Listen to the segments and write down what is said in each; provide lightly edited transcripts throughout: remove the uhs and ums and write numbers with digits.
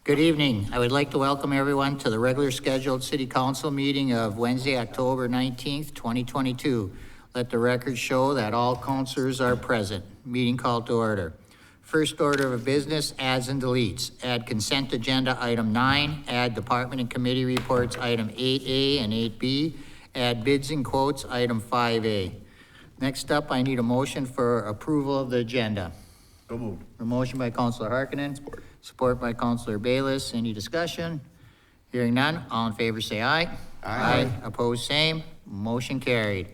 Good evening. I would like to welcome everyone to the regular scheduled City Council meeting of Wednesday, October 19th, 2022. Let the record show that all councilors are present. Meeting called to order. First order of business, adds and deletes. Add consent agenda item 9, add department and committee reports item 8A and 8B, add bids and quotes item 5A. Next up, I need a motion for approval of the agenda. So moved. A motion by Councilor Harkinen. Support by Councilor Bayless. Any discussion? Hearing none, all in favor say aye. Aye. Opposed, same. Motion carried.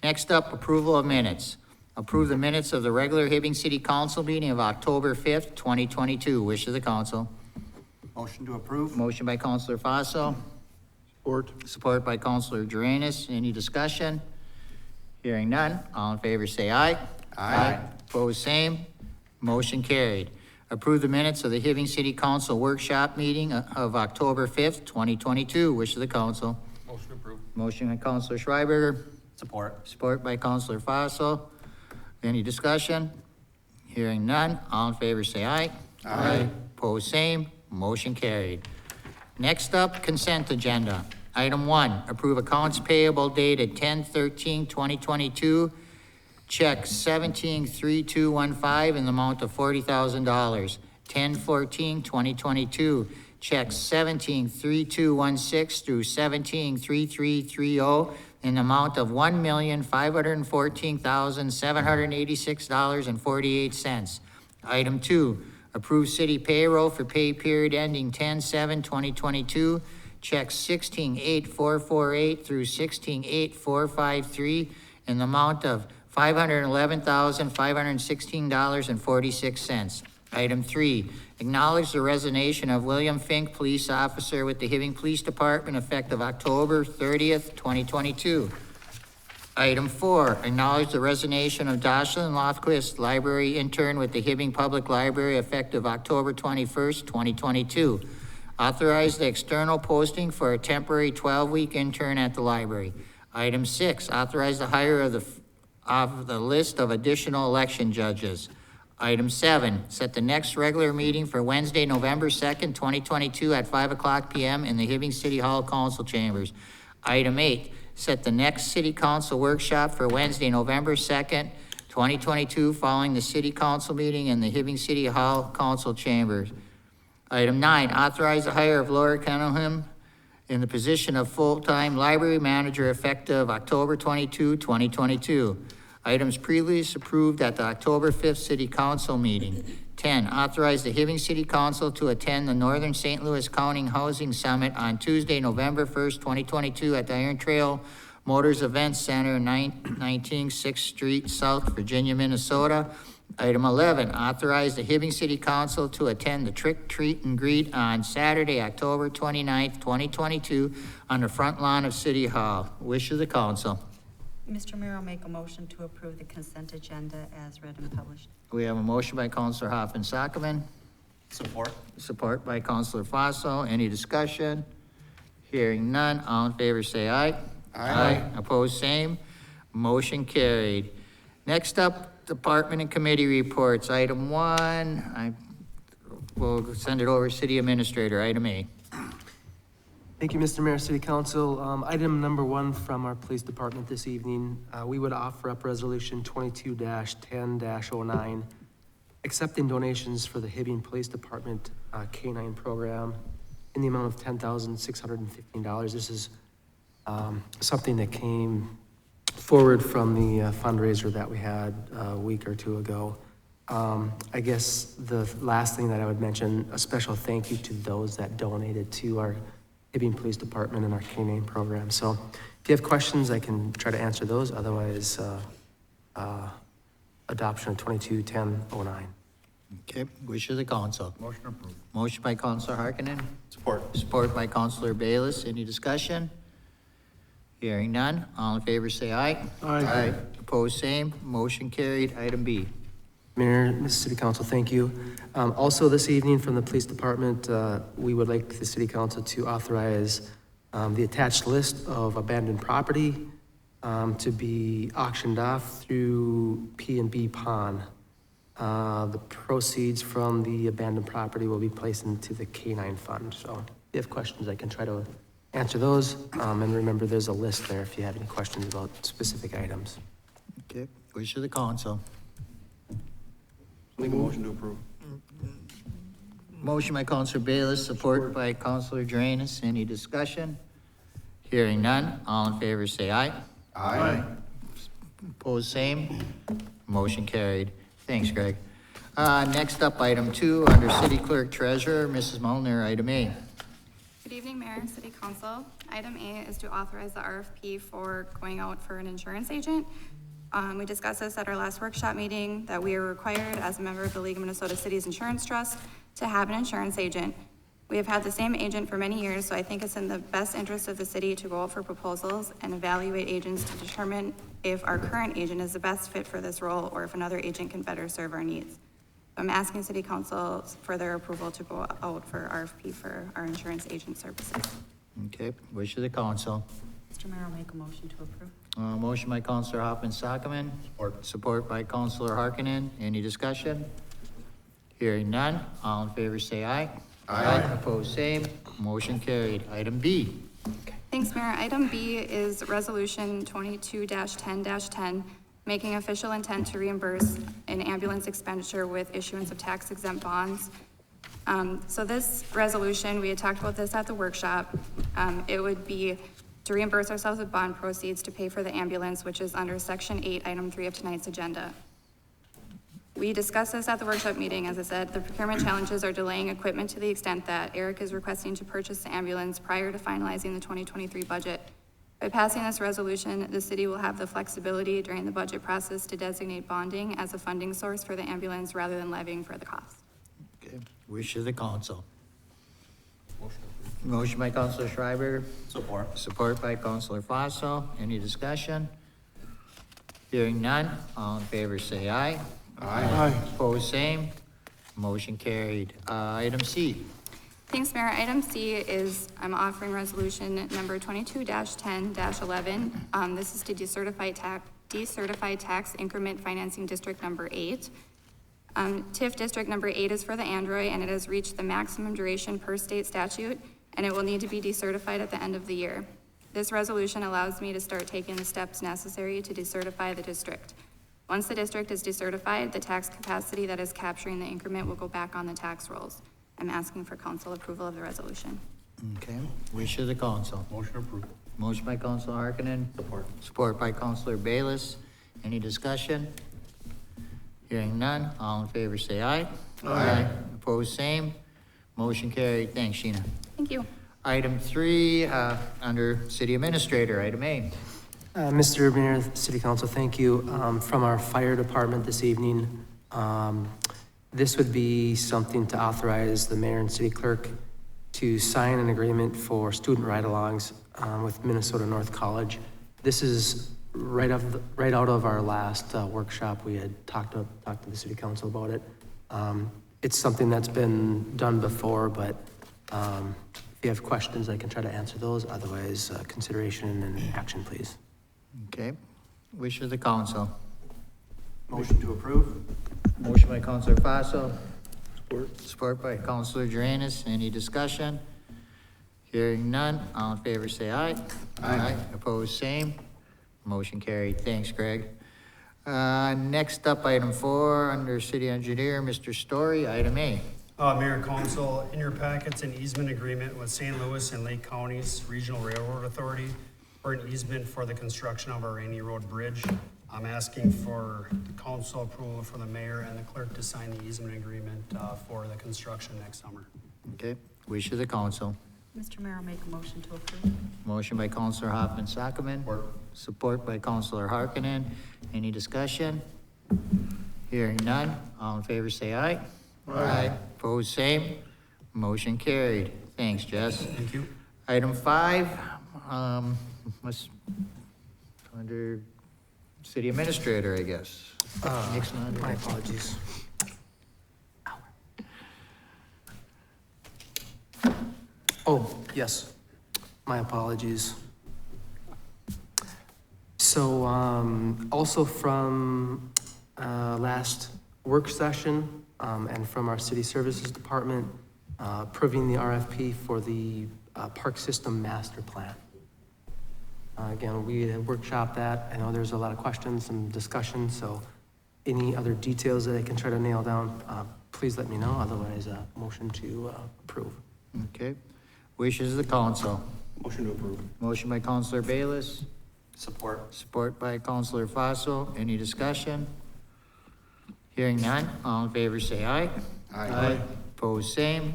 Next up, approval of minutes. Approve the minutes of the regular Hibbing City Council meeting of October 5th, 2022. Wish of the council. Motion to approve. Motion by Councilor Faso. Support. Support by Councilor Duranus. Any discussion? Hearing none, all in favor say aye. Aye. Opposed, same. Motion carried. Approve the minutes of the Hibbing City Council workshop meeting of October 5th, 2022. Wish of the council. Motion approved. Motion by Councilor Schreiberger. Support. Support by Councilor Faso. Any discussion? Hearing none, all in favor say aye. Aye. Opposed, same. Motion carried. Next up, consent agenda. Item 1, approve accounts payable dated 10/13/2022. Check 173215 in the amount of $40,000. 10/14/2022. Check 173216 through 173330 in the amount of $1,514,786.48. Item 2, approve city payroll for pay period ending 10/7/2022. Check 168448 through 168453 in the amount of $511,516.46. Item 3, acknowledge the resignation of William Fink, police officer with the Hibbing Police Department, effective October 30th, 2022. Item 4, acknowledge the resignation of Jocelyn Lofquist, library intern with the Hibbing Public Library, effective October 21st, 2022. Authorize the external posting for a temporary 12-week intern at the library. Item 6, authorize the hire of the list of additional election judges. Item 7, set the next regular meeting for Wednesday, November 2nd, 2022 at 5:00 p.m. in the Hibbing City Hall Council Chambers. Item 8, set the next City Council workshop for Wednesday, November 2nd, 2022 following the City Council meeting in the Hibbing City Hall Council Chambers. Item 9, authorize the hire of Laura Cunningham in the position of full-time library manager effective October 22, 2022. Items previously approved at the October 5th City Council meeting. 10, authorize the Hibbing City Council to attend the Northern St. Louis County Housing Summit on Tuesday, November 1st, 2022 at the Iron Trail Motors Events Center, 19 6th Street South, Virginia, Minnesota. Item 11, authorize the Hibbing City Council to attend the Trick, Treat, and Greet on Saturday, October 29th, 2022 on the front lawn of City Hall. Wish of the council. Mr. Mayor, I'll make a motion to approve the consent agenda as read and published. We have a motion by Councilor Hoffman-Sockman. Support. Support by Councilor Faso. Any discussion? Hearing none, all in favor say aye. Aye. Opposed, same. Motion carried. Next up, department and committee reports. Item 1, I will send it over to City Administrator. Item A. Thank you, Mr. Mayor, City Council. Item number 1 from our police department this evening, we would offer up resolution 22-10-09, accepting donations for the Hibbing Police Department K-9 program in the amount of $10,615. This is something that came forward from the fundraiser that we had a week or two ago. I guess the last thing that I would mention, a special thank you to those that donated to our Hibbing Police Department and our K-9 program. So if you have questions, I can try to answer those. Otherwise, adoption of 22-10-09. Okay, wish of the council. Motion approved. Motion by Councilor Harkinen. Support. Support by Councilor Bayless. Any discussion? Hearing none, all in favor say aye. Aye. Opposed, same. Motion carried. Item B. Mayor, Mr. City Council, thank you. Also this evening from the police department, we would like the City Council to authorize the attached list of abandoned property to be auctioned off through P&B Pawn. The proceeds from the abandoned property will be placed into the K-9 fund. So if you have questions, I can try to answer those. And remember, there's a list there if you have any questions about specific items. Okay, wish of the council. Make a motion to approve. Motion by Counselor Bayless, support by Counselor Drainus. Any discussion? Hearing none, all in favor say aye. Aye. Opposed, same. Motion carried. Thanks, Greg. Next up, item 2, under City Clerk Treasurer, Mrs. Mulliner, item A. Good evening, Mayor, City Council. Item A is to authorize the RFP for going out for an insurance agent. We discussed this at our last workshop meeting, that we are required as a member of the League of Minnesota Cities Insurance Trust to have an insurance agent. We have had the same agent for many years, so I think it's in the best interest of the city to go out for proposals and evaluate agents to determine if our current agent is the best fit for this role or if another agent can better serve our needs. I'm asking City Council for their approval to go out for RFP for our insurance agent services. Okay, wish of the council. Mr. Mayor, I'll make a motion to approve. Motion by Counselor Hoffman Sockman. Support by Counselor Harkinen. Any discussion? Hearing none, all in favor say aye. Aye. Opposed, same. Motion carried. Item B. Thanks, Mayor. Item B is Resolution 22-10-10, making official intent to reimburse an ambulance expenditure with issuance of tax-exempt bonds. So this resolution, we had talked about this at the workshop. It would be to reimburse ourselves with bond proceeds to pay for the ambulance, which is under Section 8, Item 3 of tonight's agenda. We discussed this at the workshop meeting. As I said, the procurement challenges are delaying equipment to the extent that Eric is requesting to purchase the ambulance prior to finalizing the 2023 budget. By passing this resolution, the city will have the flexibility during the budget process to designate bonding as a funding source for the ambulance rather than levying for the cost. Okay, wish of the council. Motion by Counselor Schreiber, Support. support by Counselor Fossil. Any discussion? Hearing none, all in favor say aye. Aye. Opposed, same. Motion carried. Item C. Thanks, Mayor. Item C is, I'm offering resolution number 22-10-11. This is to decertify tax increment financing district number 8. TIF district number 8 is for the Android, and it has reached the maximum duration per state statute, and it will need to be decertified at the end of the year. This resolution allows me to start taking the steps necessary to decertify the district. Once the district is decertified, the tax capacity that is capturing the increment will go back on the tax rolls. I'm asking for council approval of the resolution. Okay, wish of the council. Motion approved. Motion by Counselor Harkinen. Support. Support by Counselor Bayless. Any discussion? Hearing none, all in favor say aye. Aye. Opposed, same. Motion carried. Thanks, Sheena. Thank you. Item 3, under City Administrator, item A. Mr. Mayor, City Council, thank you. From our fire department this evening, this would be something to authorize the mayor and city clerk to sign an agreement for student ride-alongs with Minnesota North College. This is right out of our last workshop. We had talked to the city council about it. It's something that's been done before, but if you have questions, I can try to answer those. Otherwise, consideration and action, please. Okay, wish of the council. Motion to approve. Motion by Counselor Fossil. Support by Counselor Drainus. Any discussion? Hearing none, all in favor say aye. Aye. Opposed, same. Motion carried. Thanks, Greg. Next up, item 4, under City Engineer, Mr. Story, item A. Mayor and Council, in your packets, an easement agreement with St. Louis and Lake Counties Regional Railroad Authority for an easement for the construction of our Rainy Road Bridge. I'm asking for the council approval for the mayor and the clerk to sign the easement agreement for the construction next summer. Okay, wish of the council. Mr. Mayor, I'll make a motion to approve. Motion by Counselor Hoffman Sockman. Support by Counselor Harkinen. Any discussion? Hearing none, all in favor say aye. Aye. Opposed, same. Motion carried. Thanks, Jess. Thank you. Item 5, under City Administrator, I guess. Nixon under. My apologies. Oh, yes, my apologies. So, also from last work session and from our city services department approving the RFP for the park system master plan. Again, we had workshopped that. I know there's a lot of questions and discussion, so any other details that I can try to nail down, please let me know. Otherwise, motion to approve. Okay. Wishes of the council. Motion to approve. Motion by Counselor Bayless, Support. support by Counselor Fossil. Any discussion? Hearing none, all in favor say aye. Aye. Opposed, same.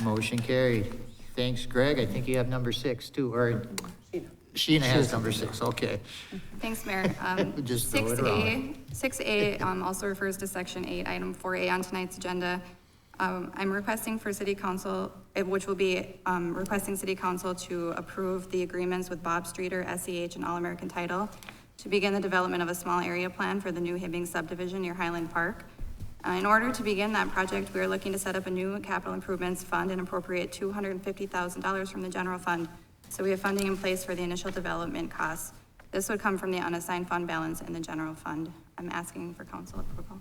Motion carried. Thanks, Greg. I think you have number 6 too, or Sheena has number 6, okay. Thanks, Mayor. Just throw it around. 6A also refers to Section 8, Item 4A on tonight's agenda. I'm requesting for City Council, which will be requesting City Council to approve the agreements with Bob Streeter, SEH, and All American Title to begin the development of a small area plan for the new Hibbing subdivision near Highland Park. In order to begin that project, we are looking to set up a new capital improvements fund and appropriate $250,000 from the general fund. So we have funding in place for the initial development costs. This would come from the unassigned fund balance in the general fund. I'm asking for council approval.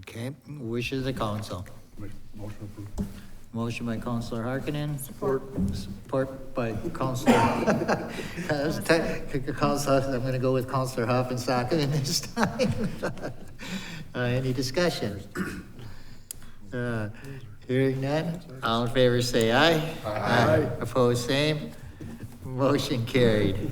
Okay, wishes of the council. Motion approved. Motion by Counselor Harkinen. Support by Counselor. I'm gonna go with Counselor Hoffensocken this time. Any discussion? Hearing none, all in favor say aye. Aye. Opposed, same. Motion carried.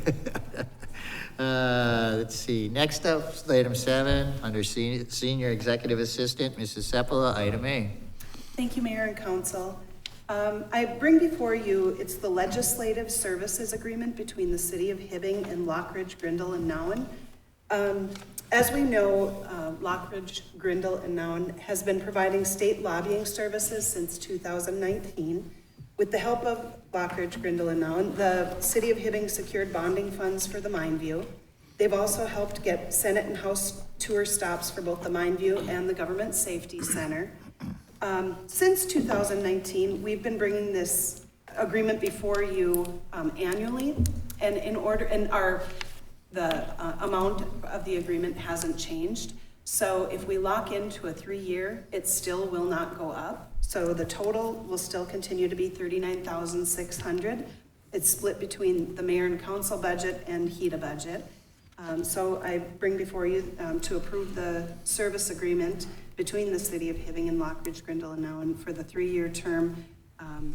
Let's see, next up, item 7, under Senior Executive Assistant, Mrs. Seppala, item A. Thank you, Mayor and Council. I bring before you, it's the Legislative Services Agreement between the City of Hibbing and Lockridge, Grindle, and Nowen. As we know, Lockridge, Grindle, and Nowen has been providing state lobbying services since 2019. With the help of Lockridge, Grindle, and Nowen, the City of Hibbing secured bonding funds for the Mine View. They've also helped get Senate and House tour stops for both the Mine View and the Government Safety Center. Since 2019, we've been bringing this agreement before you annually, and the amount of the agreement hasn't changed. So if we lock into a 3-year, it still will not go up. So the total will still continue to be $39,600. It's split between the mayor and council budget and HEDA budget. So I bring before you to approve the service agreement between the City of Hibbing and Lockridge, Grindle, and Nowen for the 3-year term,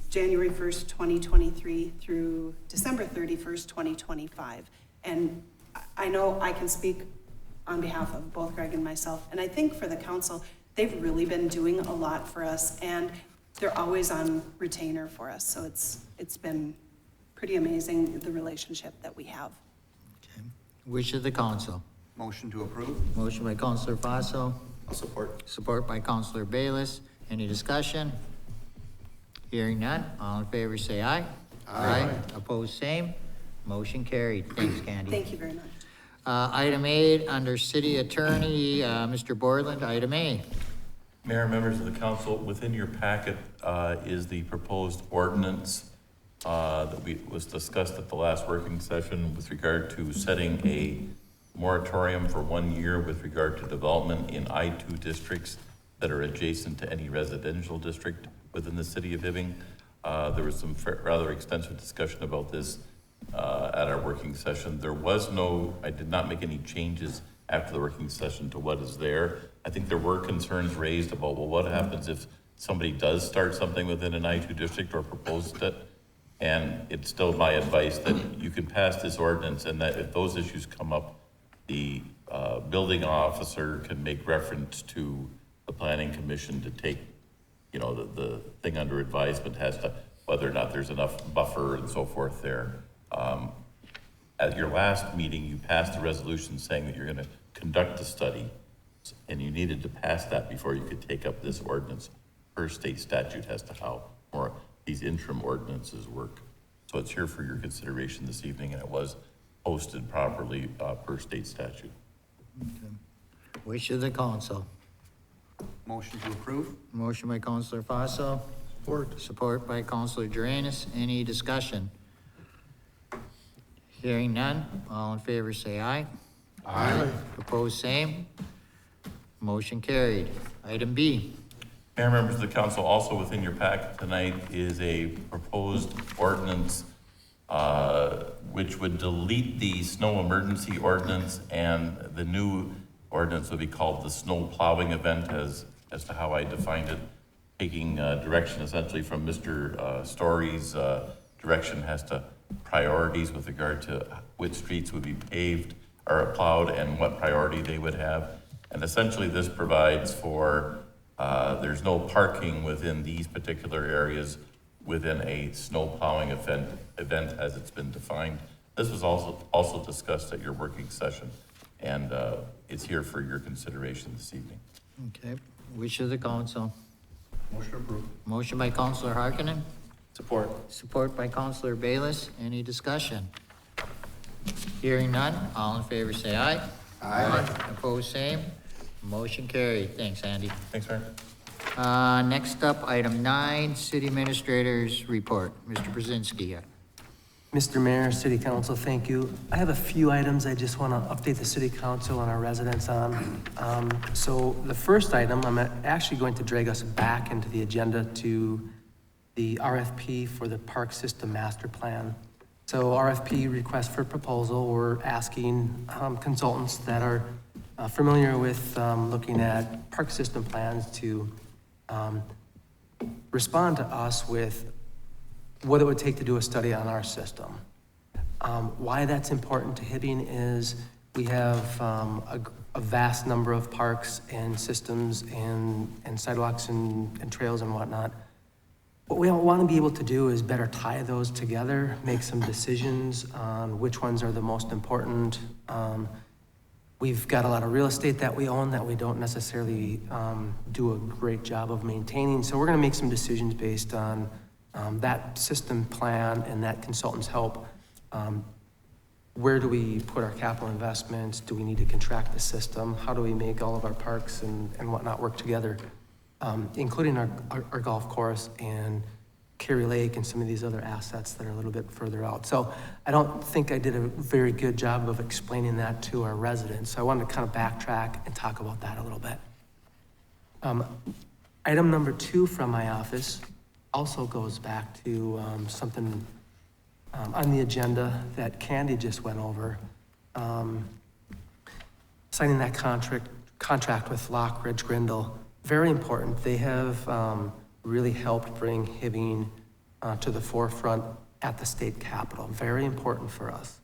January 1st, 2023 through December 31st, 2025. And I know I can speak on behalf of both Greg and myself, and I think for the council, they've really been doing a lot for us, and they're always on retainer for us. So it's been pretty amazing, the relationship that we have. Okay. Wish of the council. Motion to approve. Motion by Counselor Fossil, I'll support. support by Counselor Bayless. Any discussion? Hearing none, all in favor say aye. Aye. Opposed, same. Motion carried. Thanks, Candy. Thank you very much. Item 8, under City Attorney, Mr. Borland, item A. Mayor, members of the council, within your packet is the proposed ordinance that was discussed at the last working session with regard to setting a moratorium for 1 year with regard to development in I-2 districts that are adjacent to any residential district within the city of Hibbing. There was some rather extensive discussion about this at our working session. I did not make any changes after the working session to what is there. I think there were concerns raised about, well, what happens if somebody does start something within an I-2 district or proposed it? And it's still my advice that you can pass this ordinance, and that if those issues come up, the building officer can make reference to the planning commission to take, the thing under advisement as to whether or not there's enough buffer and so forth there. At your last meeting, you passed a resolution saying that you're going to conduct the study, and you needed to pass that before you could take up this ordinance per state statute as to how these interim ordinances work. So it's here for your consideration this evening, and it was posted properly per state statute. Okay. Wish of the council. Motion to approve. Motion by Counselor Fossil. Support by Counselor Duranus. Any discussion? Hearing none, all in favor say aye. Aye. Opposed, same. Motion carried. Item B. Mayor, members of the council, also within your packet tonight is a proposed ordinance which would delete the snow emergency ordinance, and the new ordinance would be called the snow plowing event as to how I defined it, taking direction essentially from Mr. Story's direction as to priorities with regard to which streets would be paved or plowed and what priority they would have. And essentially this provides for, there's no parking within these particular areas within a snow plowing event as it's been defined. This was also discussed at your working session, and it's here for your consideration this evening. Okay. Wish of the council. Motion approved. Motion by Counselor Harkinen, Support. support by Counselor Bayless. Any discussion? Hearing none, all in favor say aye. Aye. Opposed, same. Motion carried. Thanks, Andy. Thanks, Mayor. Next up, item 9, City Administrator's Report. Mr. Brzezinski. Mr. Mayor, City Council, thank you. I have a few items I just want to update the City Council and our residents on. So the first item, I'm actually going to drag us back into the agenda to the RFP for the Park System Master Plan. So RFP, request for proposal, we're asking consultants that are familiar with looking at park system plans to respond to us with what it would take to do a study on our system. Why that's important to Hibbing is we have a vast number of parks and systems and sidewalks and trails and whatnot. What we want to be able to do is better tie those together, make some decisions on which ones are the most important. We've got a lot of real estate that we own that we don't necessarily do a great job of maintaining. So we're going to make some decisions based on that system plan and that consultant's help. Where do we put our capital investments? Do we need to contract the system? How do we make all of our parks and whatnot work together, including our golf course and Cary Lake and some of these other assets that are a little bit further out. So I don't think I did a very good job of explaining that to our residents. So I wanted to kind of backtrack and talk about that a little bit. Item number 2 from my office also goes back to something on the agenda that Candy just went over. Signing that contract with Lockridge Grindle, very important. They have really helped bring Hibbing to the forefront at the state capitol. Very important for us.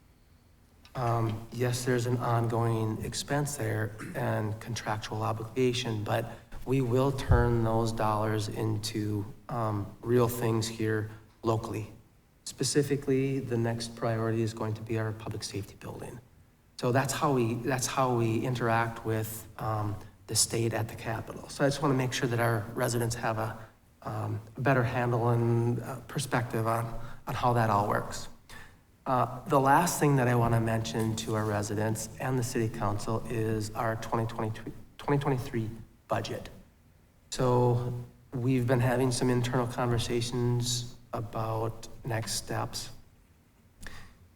Yes, there's an ongoing expense there and contractual obligation, but we will turn those dollars into real things here locally. Specifically, the next priority is going to be our public safety building. So that's how we interact with the state at the capitol. So I just want to make sure that our residents have a better handle and perspective on how that all works. The last thing that I want to mention to our residents and the city council is our 2023 budget. So we've been having some internal conversations about next steps.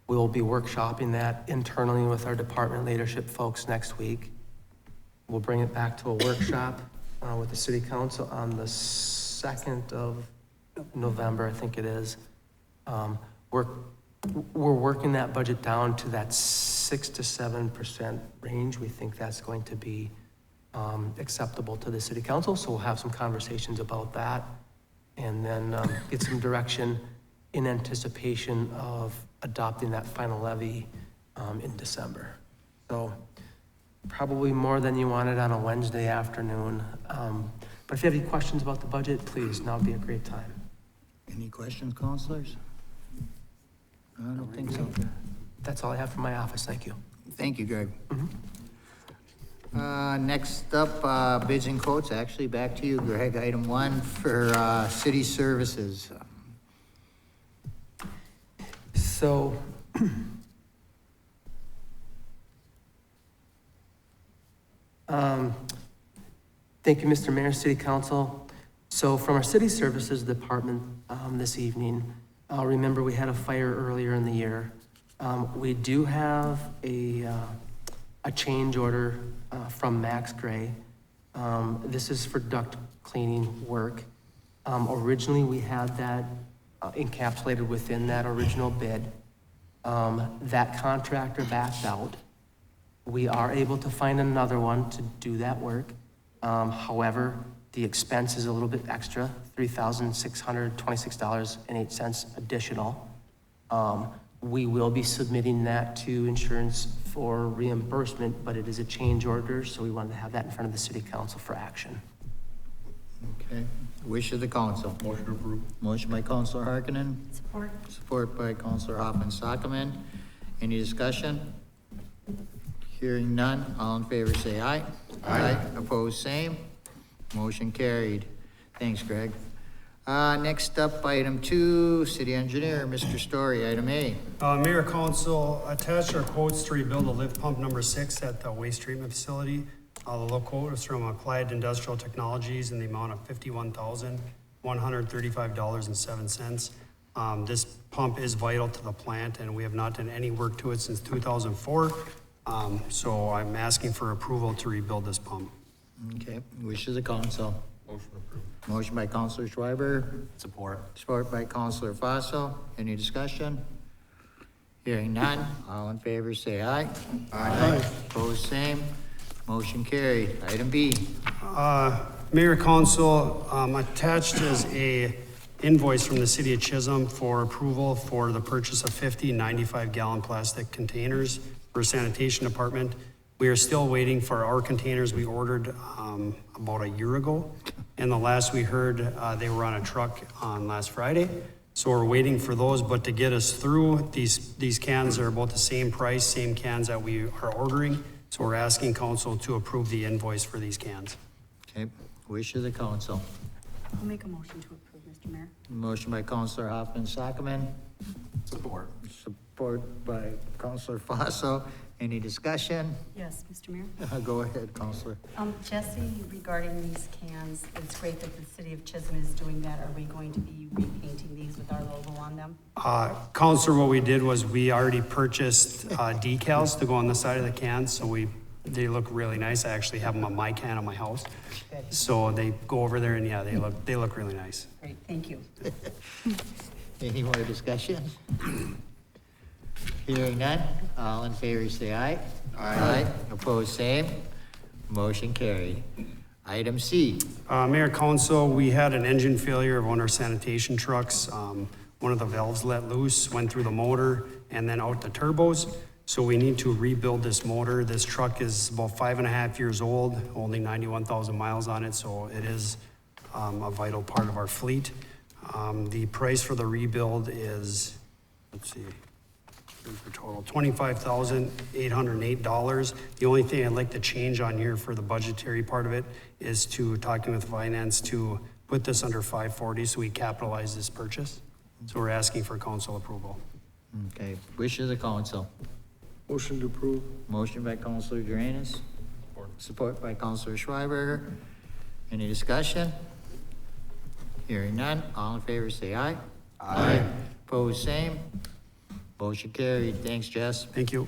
We'll be workshopping that internally with our department leadership folks next week. We'll bring it back to a workshop with the city council on the 2nd of November, I think it is. We're working that budget down to that 6 to 7% range. We think that's going to be acceptable to the city council, so we'll have some conversations about that and then get some direction in anticipation of adopting that final levy in December. So probably more than you wanted on a Wednesday afternoon. But if you have any questions about the budget, please, now would be a great time. Any questions, counselors? I don't think so. That's all I have from my office. Thank you. Thank you, Greg. Next up, bids and quotes. Actually, back to you, Greg. Item 1 for city services. So, thank you, Mr. Mayor, City Council. So from our City Services Department this evening, remember we had a fire earlier in the year. We do have a change order from Max Gray. This is for duct cleaning work. Originally, we had that encapsulated within that original bid. That contractor backed out. We are able to find another one to do that work. However, the expense is a little bit extra, $3,626.08 additional. We will be submitting that to insurance for reimbursement, but it is a change order, so we wanted to have that in front of the city council for action. Okay, wish of the council. Motion approved. Motion by Counselor Harkinen, Support. support by Counselor Hoffman Sockman. Any discussion? Hearing none, all in favor say aye. Aye. Opposed, same. Motion carried. Thanks, Greg. Next up, item 2, city engineer, Mr. Story, item A. Mayor, council, attached are quotes to rebuild the lift pump number 6 at the waste treatment facility. The low quote is from Applied Industrial Technologies in the amount of $51,135.07. This pump is vital to the plant, and we have not done any work to it since 2004. So I'm asking for approval to rebuild this pump. Okay, wish of the council. Motion approved. Motion by Counselor Schreiber, Support. support by Counselor Fossil. Any discussion? Hearing none, all in favor say aye. Aye. Opposed, same. Motion carried. Item B. Mayor, council, attached is a invoice from the city of Chisholm for approval for the purchase of 50 95-gallon plastic containers for sanitation department. We are still waiting for our containers we ordered about a year ago. And the last we heard, they were on a truck on last Friday. So we're waiting for those, but to get us through, these cans are about the same price, same cans that we are ordering. So we're asking council to approve the invoice for these cans. Okay, wish of the council. I'll make a motion to approve, Mr. Mayor. Motion by Counselor Hoffman Sockman, Support. support by Counselor Fossil. Any discussion? Yes, Mr. Mayor. Go ahead, Counselor. Jesse, regarding these cans, it's great that the city of Chisholm is doing that. Are we going to be repainting these with our logo on them? Counselor, what we did was we already purchased decals to go on the side of the cans, so they look really nice. I actually have them on my can on my house. Good. So they go over there and yeah, they look really nice. Great, thank you. Any more discussion? Hearing none, all in favor say aye. Aye. Opposed, same. Motion carried. Item C. Mayor, council, we had an engine failure of one of our sanitation trucks. One of the valves let loose, went through the motor and then out the turbos. So we need to rebuild this motor. This truck is about 5.5 years old, only 91,000 miles on it, so it is a vital part of our fleet. The price for the rebuild is, let's see, for total, $25,808. The only thing I'd like to change on here for the budgetary part of it is to talking with finance to put this under 540 so we capitalize this purchase. So we're asking for council approval. Okay, wish of the council. Motion to approve. Motion by Counselor Duranus. Support by Counselor Schreiber. Any discussion? Hearing none, all in favor say aye. Aye. Opposed, same. Motion carried. Thanks, Jess. Thank you.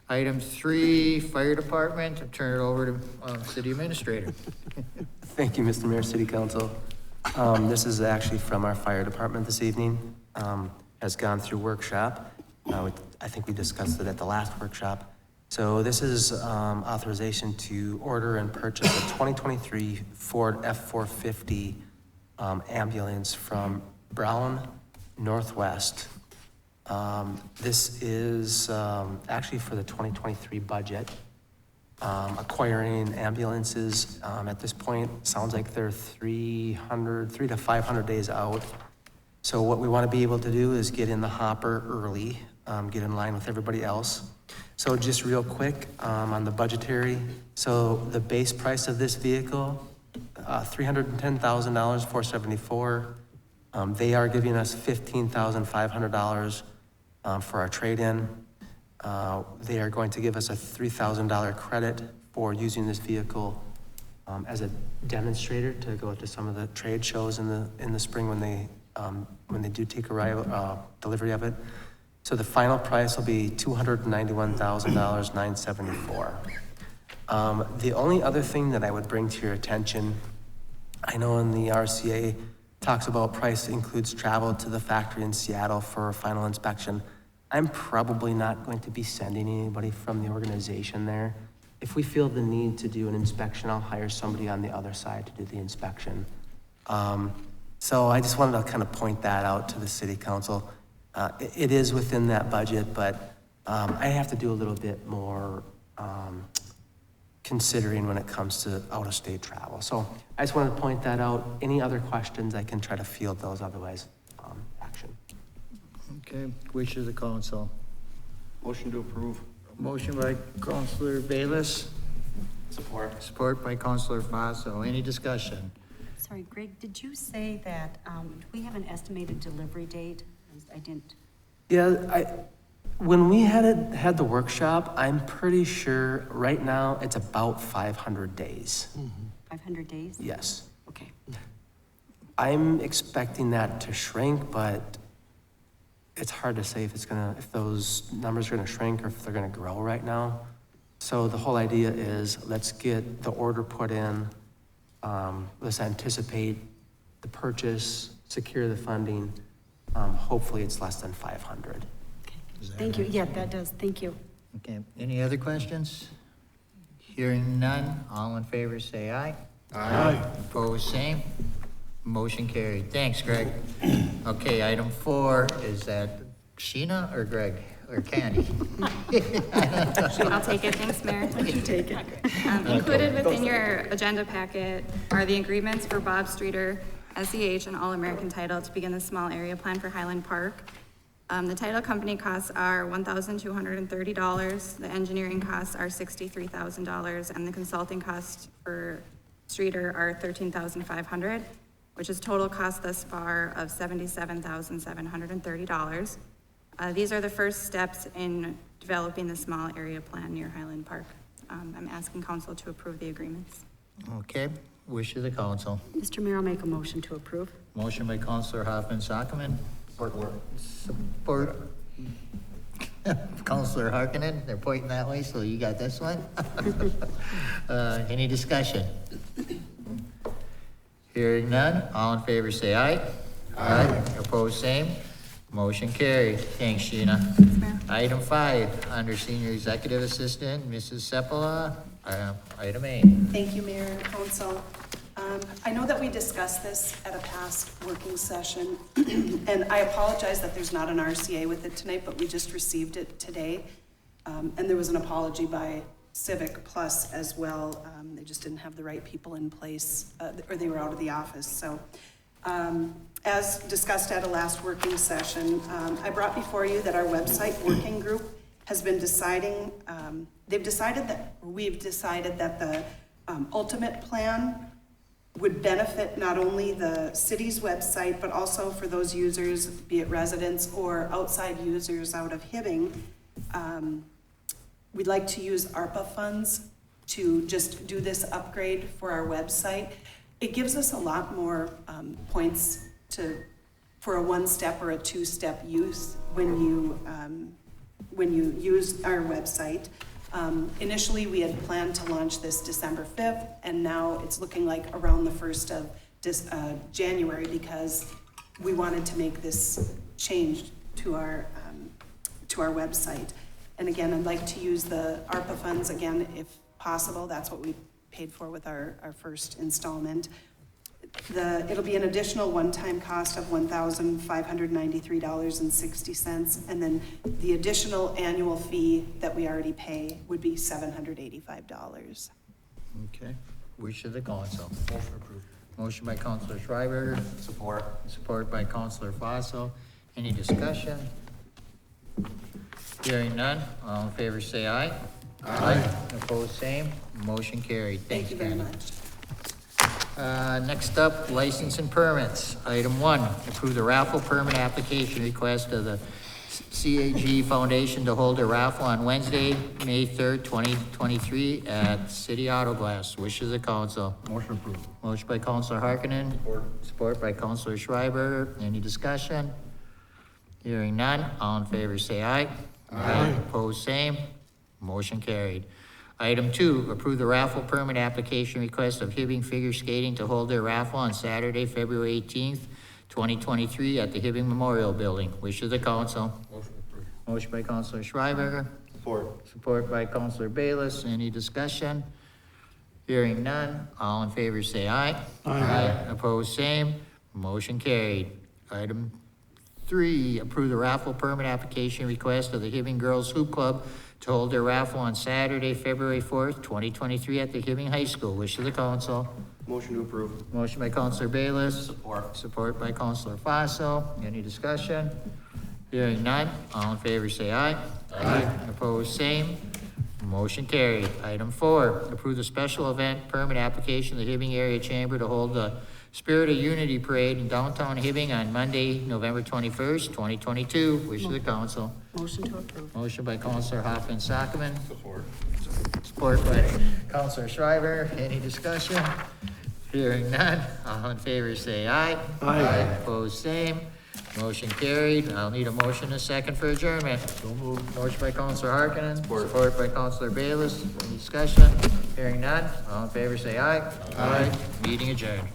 Item 3, Fire Department. I'll turn it over to City Administrator. Thank you, Mr. Mayor, City Council. This is actually from our fire department this evening. Has gone through workshop. I think we discussed it at the last workshop. So this is authorization to order and purchase a 2023 Ford F-450 ambulance from Brown Northwest. This is actually for the 2023 budget. Acquiring ambulances at this point sounds like they're 3 to 500 days out. So what we want to be able to do is get in the hopper early, get in line with everybody else. So just real quick on the budgetary. So the base price of this vehicle, $310,000, $474. They are giving us $15,500 for our trade-in. They are going to give us a $3,000 credit for using this vehicle as a demonstrator to go to some of the trade shows in the spring when they do take delivery of it. So the final price will be $291,974. The only other thing that I would bring to your attention, I know in the RCA talks about price includes travel to the factory in Seattle for final inspection. I'm probably not going to be sending anybody from the organization there. If we feel the need to do an inspection, I'll hire somebody on the other side to do the inspection. So I just wanted to kind of point that out to the city council. It is within that budget, but I have to do a little bit more considering when it comes to out-of-state travel. So I just wanted to point that out. Any other questions, I can try to field those, otherwise, action. Okay, wish of the council. Motion to approve. Motion by Counselor Bayless, Support. support by Counselor Fossil. Any discussion? Sorry, Greg, did you say that, do we have an estimated delivery date? I didn't. Yeah, when we had the workshop, I'm pretty sure right now it's about 500 days. 500 days? Yes. Okay. I'm expecting that to shrink, but it's hard to say if those numbers are gonna shrink or if they're gonna grow right now. So the whole idea is, let's get the order put in, let's anticipate the purchase, secure the funding. Hopefully it's less than 500. Thank you. Yeah, that does. Thank you. Okay, any other questions? Hearing none, all in favor say aye. Aye. Opposed, same. Motion carried. Thanks, Greg. Okay, item 4, is that Sheena or Greg or Candy? I'll take it, thanks, Mayor. Take it. Included within your agenda packet are the agreements for Bob Streeter, SEH, and All-American Title to begin the small area plan for Highland Park. The title company costs are $1,230, the engineering costs are $63,000, and the consulting costs for Streeter are $13,500, which is total cost thus far of $77,730. These are the first steps in developing the small area plan near Highland Park. I'm asking council to approve the agreements. Okay, wish of the council. Mr. Mayor, I'll make a motion to approve. Motion by Counselor Hoffman Sockman. Support. Counselor Harkinen, they're pointing that way, so you got this one. Any discussion? Hearing none, all in favor say aye. Aye. Opposed, same. Motion carried. Thanks, Sheena. Thanks, Mayor. Item 5, under Senior Executive Assistant, Mrs. Sepala, item A. Thank you, Mayor and Council. I know that we discussed this at a past working session, and I apologize that there's not an RCA with it tonight, but we just received it today. And there was an apology by Civic Plus as well. They just didn't have the right people in place, or they were out of the office. So as discussed at a last working session, I brought before you that our website working group has been deciding, we've decided that the ultimate plan would benefit not only the city's website, but also for those users, be it residents or outside users out of Hibbing. We'd like to use ARPA funds to just do this upgrade for our website. It gives us a lot more points for a one-step or a two-step use when you use our website. Initially, we had planned to launch this December 5th, and now it's looking like around the 1st of January, because we wanted to make this change to our website. And again, I'd like to use the ARPA funds again, if possible. That's what we paid for with our first installment. It'll be an additional one-time cost of $1,593.60, and then the additional annual fee that we already pay would be $785. Okay, wish of the council. Motion approved. Motion by Counselor Schreiber. Support. Support by Counselor Fossil. Any discussion? Hearing none, all in favor say aye. Aye. Opposed, same. Motion carried. Thank Thanks, you very Candy. much. Next up, license and permits. Item 1, approve the raffle permit application request of the CAG Foundation to hold a raffle on Wednesday, May 3rd, 2023 at City Auto Glass. Wishes of the council. Motion approved. Motion by Counselor Harkinen. Support by Counselor Schreiber. Any discussion? Hearing none, all in favor say aye. Aye. Opposed, same. Motion carried. Item 2, approve the raffle permit application request of Hibbing Figure Skating to hold their raffle on Saturday, February 18th, 2023 at the Hibbing Memorial Building. Wish of the council. Motion by Counselor Schreiber, Support. support by Counselor Bayless. Any discussion? Hearing none. All in favor say aye. Aye. Opposed, same. Motion carried. Item 3, approve the raffle permit application request of the Hibbing Girls Hoop Club to hold their raffle on Saturday, February 4th, 2023 at the Hibbing High School. Wish of the council. Motion to approve. Motion by Counselor Bayless. Support. Support by Counselor Fossil. Any discussion? Hearing none. All in favor say aye. Aye. Opposed, same. Motion carried. Item 4, approve the special event permit application of the Hibbing Area Chamber to hold the Spirit of Unity Parade in downtown Hibbing on Monday, November 21st, 2022. Wish of the council. Motion to approve. Motion by Counselor Hoffman Sockman. Support. Support by Counselor Schreiber. Any discussion? Hearing none. All in favor say aye. Aye. Opposed, same. Motion carried. I'll need a motion and a second for adjournment. So moved. Motion by Counselor Harkinen. Support by Counselor Bayless. Any discussion? Hearing none. All in favor say aye. Aye. Meeting adjourned.